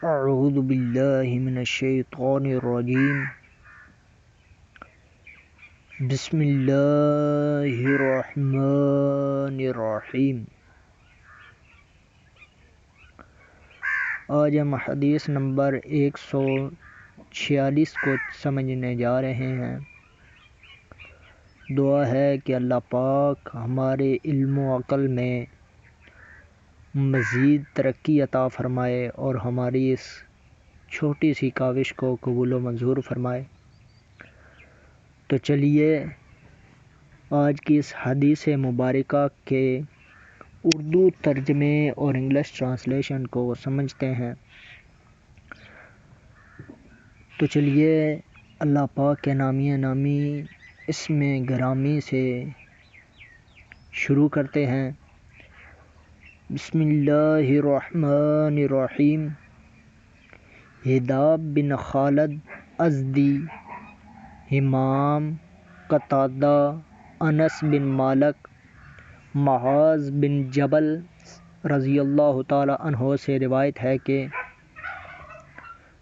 اعوذ باللہ من الشیطان الرجیم بسم اللہ الرحمن الرحیم۔ آج ہم حدیث نمبر 146 کو سمجھنے جا رہے ہیں۔ دعا ہے کہ اللہ پاک ہمارے علم و عقل میں مزید ترقی عطا فرمائے اور ہماری اس چھوٹی سی کاوش کو قبول و منظور فرمائے۔ تو چلیے آج کی اس حدیث مبارکہ کے اردو ترجمے اور انگلش ٹرانسلیشن کو سمجھتے ہیں۔ تو چلیے اللہ پاک کے نامی اسم گرامی سے شروع کرتے ہیں۔ بسم اللہ الرحمن الرحیم۔ ہداب بن خالد ازدی، امام، قتادہ، انس بن مالک، معاذ بن جبل رضی اللہ تعالی عنہ سے روایت ہے کہ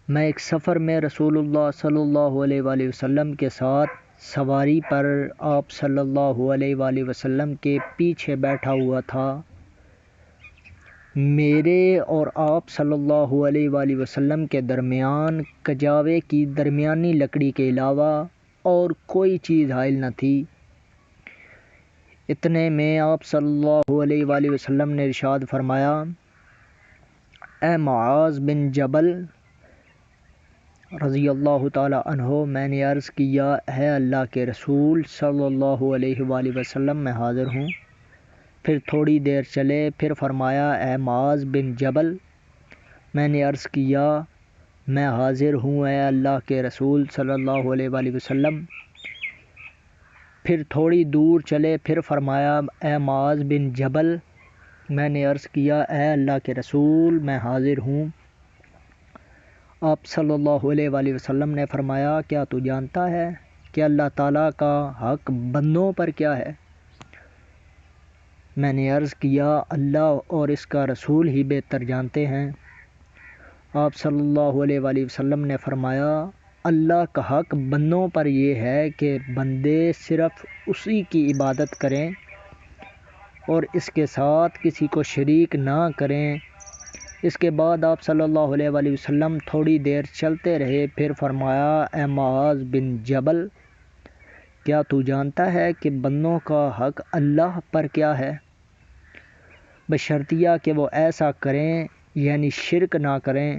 میں ایک سفر میں رسول اللہ صلی اللہ علیہ وآلہ وسلم کے ساتھ سواری پر آپ صلی اللہ علیہ وآلہ وسلم کے پیچھے بیٹھا ہوا تھا۔ میرے اور آپ صلی اللہ علیہ وآلہ وسلم کے درمیان کجاوے کی درمیانی لکڑی کے علاوہ اور کوئی چیز حائل نہ تھی۔ اتنے میں آپ صلی اللہ علیہ وآلہ وسلم نے ارشاد فرمایا، اے معاذ بن جبل رضی اللہ تعالی عنہ، میں نے عرض کیا، اے اللہ کے رسول صلی اللہ علیہ وآلہ وسلم، میں حاضر ہوں۔ پھر تھوڑی دیر چلے، پھر فرمایا، اے معاذ بن جبل، میں نے عرض کیا، میں حاضر ہوں اے اللہ کے رسول صلی اللہ علیہ وآلہ وسلم۔ پھر تھوڑی دور چلے، پھر فرمایا، اے معاذ بن جبل، میں نے عرض کیا، اے اللہ کے رسول، میں حاضر ہوں۔ آپ صلی اللہ علیہ وآلہ وسلم نے فرمایا، کیا تو جانتا ہے کہ اللہ تعالیٰ کا حق بندوں پر کیا ہے؟ میں نے عرض کیا، اللہ اور اس کا رسول ہی بہتر جانتے ہیں۔ آپ صلی اللہ علیہ وآلہ وسلم نے فرمایا، اللہ کا حق بندوں پر یہ ہے کہ بندے صرف اسی کی عبادت کریں اور اس کے ساتھ کسی کو شریک نہ کریں۔ اس کے بعد آپ صلی اللہ علیہ وآلہ وسلم تھوڑی دیر چلتے رہے، پھر فرمایا، اے معاذ بن جبل، کیا تو جانتا ہے کہ بندوں کا حق اللہ پر کیا ہے؟ بشرطیہ کہ وہ ایسا کریں یعنی شرک نہ کریں۔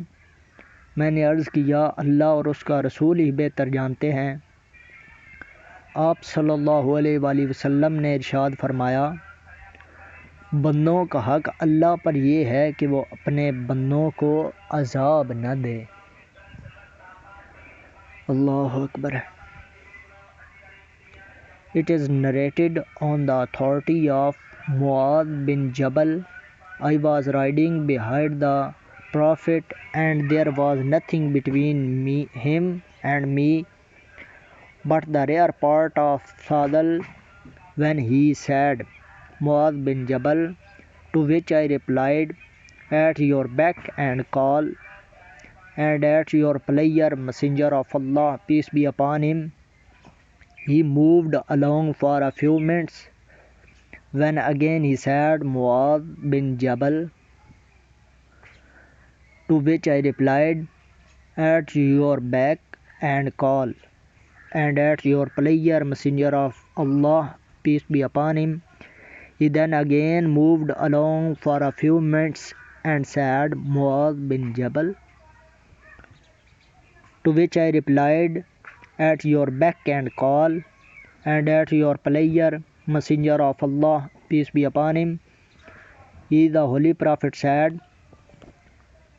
میں نے عرض کیا، اللہ اور اس کا رسول ہی بہتر جانتے ہیں۔ آپ صلی اللہ علیہ وآلہ وسلم نے ارشاد فرمایا، بندوں کا حق اللہ پر یہ ہے کہ وہ اپنے بندوں کو عذاب نہ دے۔ اللہ اکبر۔ It is narrated on the authority of Mu'adh bin Jabal, I was riding behind the Prophet and there was nothing between him and me but the rear part of saddle when he said, Mu'adh bin Jabal, to which I replied, at your beck and call and at your pleasure, messenger of Allah, peace be upon him. He moved along for a few minutes, when again he said, Mu'adh bin Jabal, to which I replied, at your beck and call, and at your pleasure, messenger of Allah, peace be upon him. He then again moved along for a few minutes and said, Mu'adh bin Jabal, to which I replied, at your beck and call, and at your pleasure, messenger of Allah, peace be upon him. He, the Holy Prophet, said,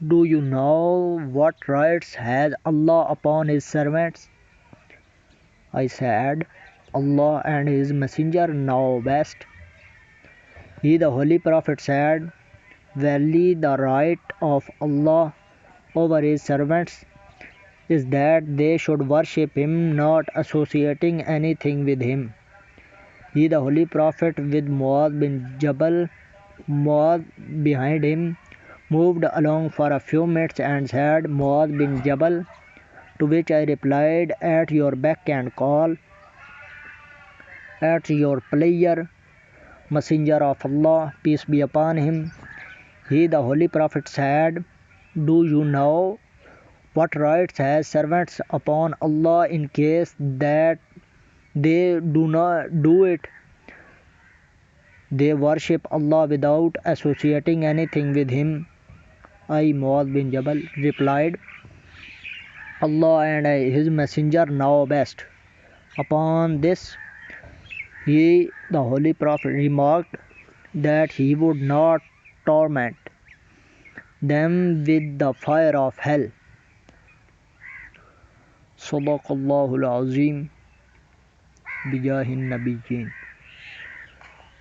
do you know what rights has Allah upon his servants? I said, Allah and his messenger know best. He, the Holy Prophet, said, verily the right of Allah over his servants is that they should worship him, not associating anything with him. He, the Holy Prophet, with Mu'adh bin Jabal, Mu'adh behind him, moved along for a few minutes and said, Mu'adh bin Jabal, to which I replied, at your beck and call, at your pleasure, Messenger of Allah, peace be upon him. He, the Holy Prophet, said, do you know what rights has servants upon Allah in case that they do not do it? They worship Allah without associating anything with Him. I, Mu'adh bin Jabal, replied, Allah and His Messenger know best. Upon this, he, the Holy Prophet, remarked that he would not torment them with the fire of hell. Sadaqallahul Azim, bijahin nabiyyin.